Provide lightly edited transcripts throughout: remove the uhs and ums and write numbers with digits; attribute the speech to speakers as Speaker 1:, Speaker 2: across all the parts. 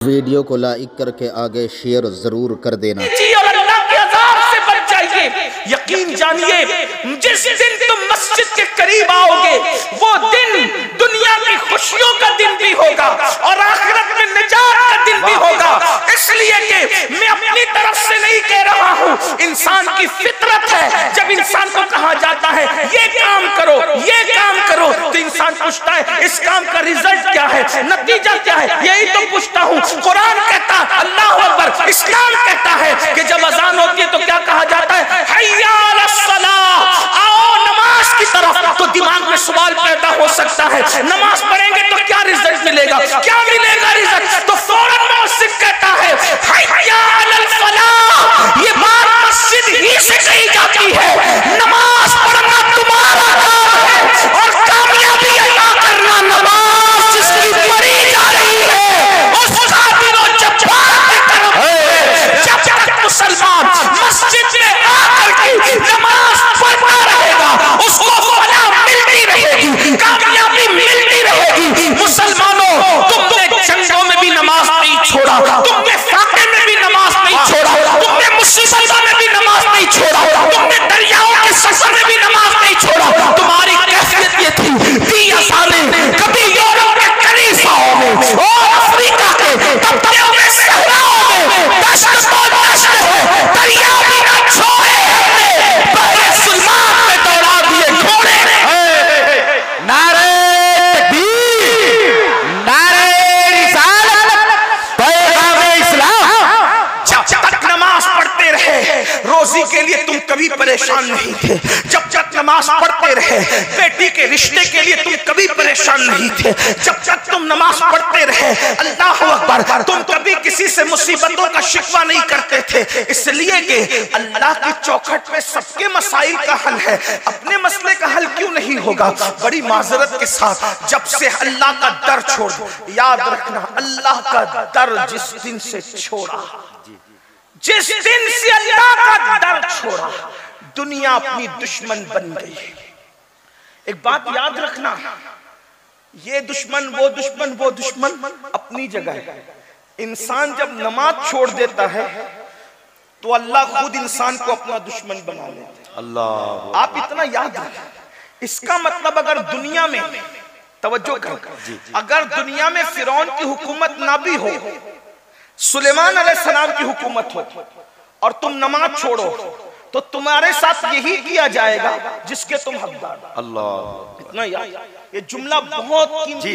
Speaker 1: Video को like करके आगे शेयर जरूर कर देना
Speaker 2: और अल्लाह के अज़ाब से बच जाइए। यकीन जानिए जिस दिन तुम मस्जिद के करीब आओगे वो दिन दुनिया की खुशियों का दिन भी होगा और आखिरत में निजात का दिन भी होगा। इसलिए कि मैं अपनी तरफ से नहीं कह रहा हूँ, इंसान की फितरत है। जब इंसान को कहा जाता है ये काम करो तो इंसान पूछता है इस काम का रिजल्ट क्या है, नतीजा क्या है, यही तो पूछता हूँ। कुरान कहता है अल्लाह अकबर, इस्लाम कहता है कि जब अजान होती है तो क्या कहा जाता है, हय्या अलस सलाह, आओ नमाज की तरफ। तो दिमाग में सवाल पैदा हो सकता है नमाज पढ़ेंगे तो क्या रिजल्ट मिलेगा, क्या मिलेगा रिजल्ट? तो फौरन मस्जिद कहता है हय्या अलल फलाह। ये बात मस्जिद ही से कही जाती है। नमाज पढ़ना तुम्हारा काम है और कामयाबी अता करना नमाज जिसकी पढ़ी जा रही है उसका दिलो जब्बार की तरफ है। जब तक मुसलमान मस्जिद में आकर के नमाज पढ़ता रहेगा उसको फलाह मिलती रहेगी, कामयाबी मिलती रहेगी। मुसलमानों तुमने जंगों में भी नमाज नहीं छोड़ा, तुमने फाके में भी नमाज नहीं छोड़ा, तुमने मुसीबतों में भी नमाज नहीं छोड़ा, तुमने दरियाओं के सफर में भी नमाज नहीं छोड़ा। तुम्हारी कैफियत ये थी दिया साले कभी यूरोप के कलीसियाओं में और अफ्रीका के तबतों में सहराओं में दश्त तो दश्त है, दरिया भी ना छोड़े हमने, पहले सुलमान में दौड़ा दिए घोड़े।
Speaker 3: नारे तकबीर, नारे रिसालत, पैगाम इस्लाम।
Speaker 2: जब तक नमाज पढ़ते रहे रोजी के लिए तुम कभी परेशान नहीं थे। जब तक नमाज पढ़ते रहे बेटी के रिश्ते के लिए तुम कभी परेशान नहीं थे। जब तक तुम नमाज पढ़ते रहे अल्लाह अकबर तुम कभी किसी से मुसीबतों का शिकवा नहीं करते थे। इसलिए कि अल्लाह की चौखट पे सबके मसाइल का हल है, अपने मसले का हल क्यों नहीं होगा? बड़ी माजरत के साथ जब से अल्लाह का डर छोड़, याद रखना अल्लाह का डर जिस दिन से छोड़ा, जिस दिन से अल्लाह का डर छोड़ा दुनिया अपनी दुश्मन बन गई। एक बात याद रखना, ये दुश्मन वो दुश्मन वो दुश्मन अपनी जगह है। इंसान जब नमाज छोड़ देता है तो अल्लाह खुद इंसान को अपना दुश्मन बना लेता है।
Speaker 3: अल्लाह,
Speaker 2: आप इतना याद रखें। इसका मतलब अगर दुनिया में तवज्जो कर, अगर दुनिया में फिरौन की हुकूमत ना भी हो, सुलेमान अलैहिस्सलाम की हुकूमत हो और तुम नमाज छोड़ो तो तुम्हारे साथ यही किया जाएगा जिसके तुम हकदार।
Speaker 3: अल्लाह,
Speaker 2: इतना याद, ये जुमला बहुत कीमती,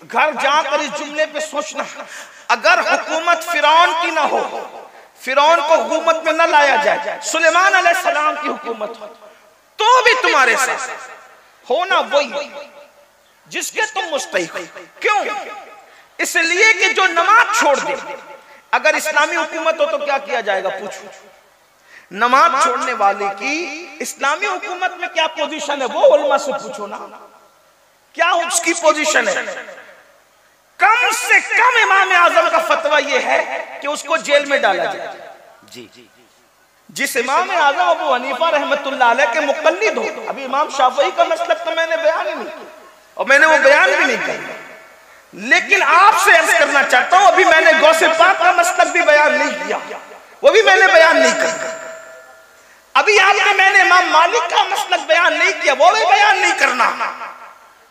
Speaker 2: घर जाकर इस जुमले पे सोचना। अगर हुकूमत फिरौन की ना हो, फिरौन को हुकूमत में न लाया जाए, सुलेमान अलैहिस्सलाम की हुकूमत हो, तो भी तुम्हारे साथ होना वही जिसके तुम मुस्तहिक हो। क्यों? इसलिए कि जो नमाज छोड़ दे, अगर इस्लामी हुकूमत हो तो क्या किया जाएगा? पूछो। नमाज छोड़ने वाले की इस्लामी हुकूमत में क्या पोजीशन है वो उलमा से पूछो ना, क्या उसकी पोजीशन है? कम से कम इमाम आजम का फतवा यह है कि उसको जेल में डाला जाए।
Speaker 3: जी,
Speaker 2: जिस इमाम आजम अबू हनीफा रहमतुल्लाह अलैह के मुक़ल्लिद हो, अभी इमाम शाफ़ई का मसलब तो मैंने बयान ही नहीं किया और मैंने वो बयान भी नहीं किया, लेकिन आपसे अर्ज करना चाहता हूं, अभी मैंने गौसे पाक का मसलब भी बयान नहीं किया, वो भी मैंने बयान नहीं किया। अभी आपने मैंने इमाम मालिक का मसलब बयान नहीं किया, वो भी बयान नहीं करना।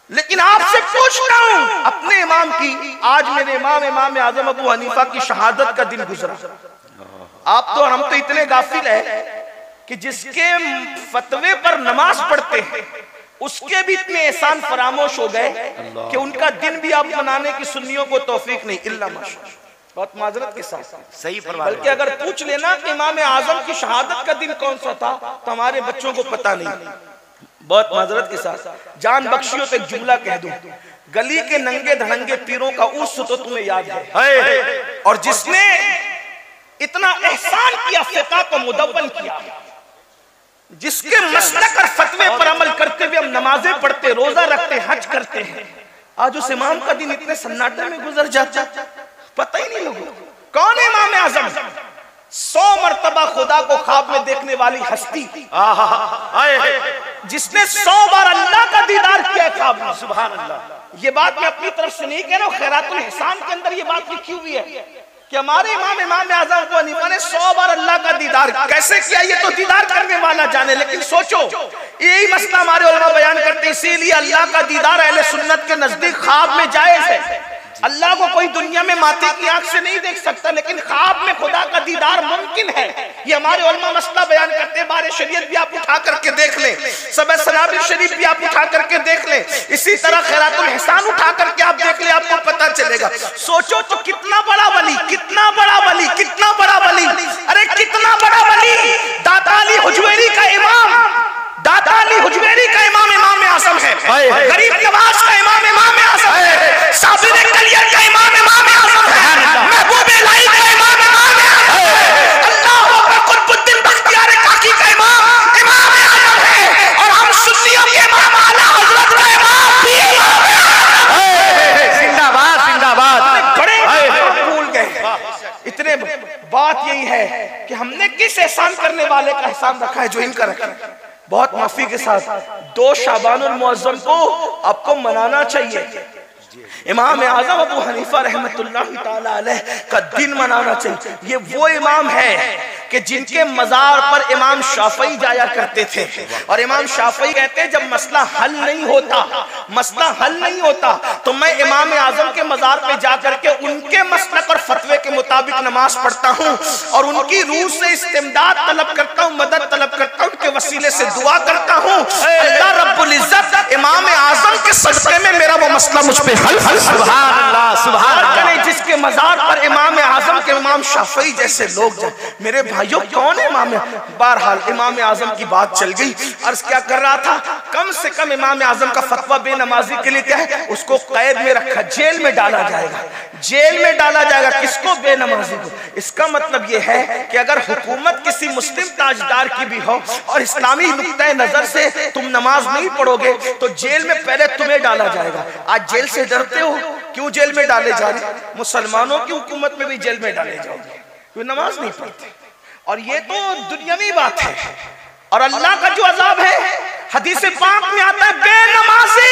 Speaker 2: लेकिन आपसे पूछता हूं अपने इमाम की, आज मेरे इमाम आजम अबू हनीफा की शहादत का दिन गुजरा। आप तो हम तो इतने गाफिल है कि जिसके फतवे पर नमाज पढ़ते हैं उसके भी इतने एहसान फरामोश हो गए कि उनका दिन भी आप मनाने की सुन्नियों को तौफीक नहीं। इल्ला माशाअल्लाह, बहुत माजरत के साथ
Speaker 3: सही फरमा।
Speaker 2: बल्कि अगर पूछ लेना कि इमाम आजम की शहादत का दिन कौन सा था तो हमारे बच्चों को पता नहीं। बहुत माजरत के साथ जान बख्शियों पे एक जुमला कह दूं, गली के नंगे धड़ंगे पीरों का उर्स तो तुम्हें याद है, और जिसने इतना एहसान किया, फिक़ह को मुदव्वन किया, जिसके मसलक और फतवे पर अमल करते हुए हम नमाजें पढ़ते, रोजा रखते, हज करते हैं, आज उस इमाम का दिन इतने सन्नाटे में गुजर जाता, पता ही नहीं लोगों को। कौन है इमाम आजम? 100 मरतबा खुदा को ख्वाब में देखने वाली हस्ती, जिसने 100 बार अल्लाह का दीदार किया ख्वाब में। सुभान अल्लाह, ये बात मैं अपनी तरफ से नहीं कह रहा हूँ, खैरातुल एहसान के अंदर ये बात लिखी हुई है कि हमारे इमाम आज़म अबू हनीफा ने 100 बार अल्लाह का दीदार कैसे किया, ये तो दीदार करने वाला जाने। लेकिन सोचो, यही मसला हमारे उलमा बयान करते हैं, इसीलिए अल्लाह का दीदार अहले सुन्नत के नजदीक ख्वाब में जायज है। अल्लाह को कोई दुनिया में माथे की आंख से नहीं देख सकता, लेकिन ख्वाब में खुदा का दीदार मुमकिन है। ये हमारे उलमा मसला बयान करते हैं। बारे शरीयत भी आप उठा करके देख लें, सबे सनाबिल शरीफ भी आप उठा करके देख लें, इसी तरह खैरातुल एहसान उठा करके आप देख लें, आपको पता चलेगा। सोचो तो कितना बड़ा वली, कितना बड़ा वली, कितना बड़ा वली, अरे कितना बड़ा वली, दाता अली हुजवेरी का इमाम, दाता अली हुजवेरी का इमाम आज़म है, गरीब नवाज का इमाम आज़म है, साबिर कलियर का इमाम आज़म है, महबूब इलाही का इमाम आज़म है, अल्लाह अकबर कुतुबुद्दीन बख्तियार काकी का इमाम आज़म है, और हम सुन्नियों के इमाम आला हज़रत का इमाम भी
Speaker 3: जिंदाबाद जिंदाबाद।
Speaker 2: बड़े भूल गए इतने। बात यही है कि हमने किस एहसान करने वाले का एहसान रखा है जो इनका रखा है। बहुत माफी के साथ 2 शाबानुल मुअज़्ज़म को आपको मनाना चाहिए। इमाम आज़म अबू हनीफा रहमतुल्लाह ताला अलैह का दिन मनाना चाहिए। ये वो इमाम है कि जिनके मज़ार पर इमाम शाफ़ई जाया करते थे, और इमाम शाफ़ई कहते हैं जब मसला हल नहीं होता तो मैं इमाम आज़म के मज़ार पे जा करके उनके मसलक और फतवे के मुताबिक नमाज पढ़ता हूँ और उनकी रूह से इस्तिमदाद तलब करता हूँ, मदद तलब करता हूँ, उनके वसीले से दुआ करता हूँ। अल्लाह रब्बुल इज्जत इमाम आज़म के सदक़े में मेरा वो मसला मुझ पे हल।
Speaker 3: सुभान अल्लाह सुभान अल्लाह।
Speaker 2: जिसके मज़ार पर इमाम आज़म के इमाम शाफ़ई जैसे लोग जाए। मेरे भाइयों, कौन है इमाम? बहरहाल इमाम आज़म की बात चल गई। अर्ज़ क्या कर रहा था, कम से कम इमाम आज़म का फतवा बेनमाजी के लिए क्या है, उसको कैद में रखा, जेल में डाला जाएगा, जेल में डाला जाएगा। किसको? बेनमाजी को। इसका मतलब यह है कि अगर हुकूमत किसी मुस्लिम ताजदार की भी हो और इस्लामी नुक्ता नजर से तुम नमाज नहीं पढ़ोगे तो जेल में पहले तुम्हें डाला जाएगा। आज जेल से डरते हो, क्यों जेल में डाले जा रहे? मुसलमानों की हुकूमत में भी जेल में डाले जाओगे, क्यों नमाज नहीं पढ़ते। और ये तो दुनियावी बात है। और अल्लाह का जो अजाब है, हदीस पाक में आता है, बेनमाजी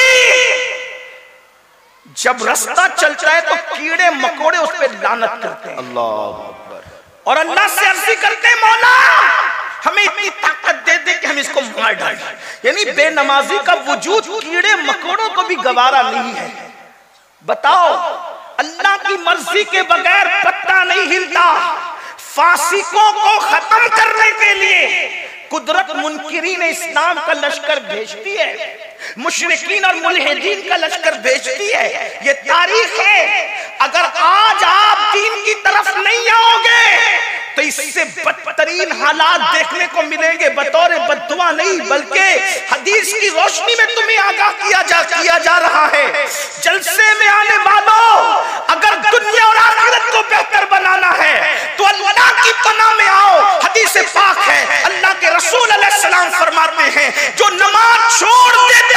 Speaker 2: जब रास्ता चलता है तो कीड़े मकोड़े उस पर लानत करते हैं।
Speaker 3: अल्लाह अकबर।
Speaker 2: और अल्लाह से अर्जी करते हैं, मौला हमें इतनी ताकत दे दे कि हम इसको मार डालें। यानी बेनमाजी का वजूद कीड़े मकोड़ों को भी गवारा नहीं है। बताओ, अल्लाह की मर्जी के बगैर पत्ता नहीं हिलता। फासिकों को खत्म करने के लिए कुदरत मुनकिरीन इस्लाम का लश्कर भेजती है, मुशरिकीन और मुल्हिदीन का लश्कर भेजती है। ये तारीख है। अगर आज आप दीन की तरफ नहीं आओगे तो इससे बदतरीन हालात देखने को मिलेंगे। बतौर बद्दुआ नहीं बल्कि हदीस की रोशनी में तुम्हें आगाह किया जा रहा है। जलसे में आने वालों, अगर दुनिया और आखिरत को बेहतर बनाना है तो अल्लाह की पनाह में आओ। हदीस पाक है, अल्लाह के रसूल अलैहिस्सलाम फरमाते हैं, जो नमाज छोड़ देता।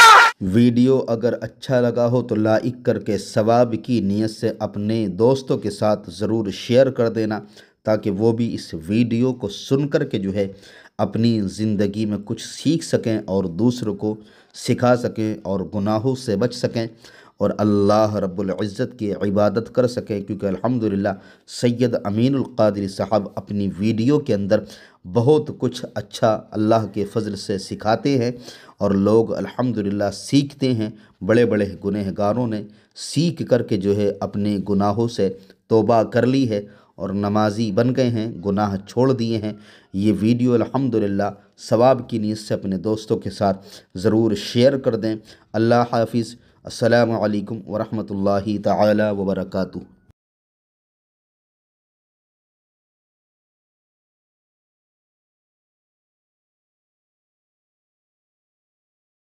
Speaker 1: वीडियो अगर अच्छा लगा हो तो लाइक करके सवाब की नीयत से अपने दोस्तों के साथ ज़रूर शेयर कर देना, ताकि वो भी इस वीडियो को सुन कर के जो है अपनी ज़िंदगी में कुछ सीख सकें और दूसरों को सिखा सकें और गुनाहों से बच सकें और अल्लाह रब्बुल इज़्ज़त की इबादत कर सकें। क्योंकि अल्हम्दुलिल्लाह सैयद अमीनुल क़ादिरी साहब अपनी वीडियो के अंदर बहुत कुछ अच्छा अल्लाह के फ़ज़ल से सिखाते हैं और लोग अल्हम्दुलिल्लाह सीखते हैं। बड़े बड़े गुनहगारों ने सीख करके जो है अपने गुनाहों से तौबा कर ली है और नमाजी बन गए हैं, गुनाह छोड़ दिए हैं। ये वीडियो अल्हम्दुलिल्लाह सवाब की नीयत से अपने दोस्तों के साथ ज़रूर शेयर कर दें। अल्लाह हाफ़िज़। अस्सलामु अलैकुम व रहमतुल्लाहि तआला व बरकातुहू।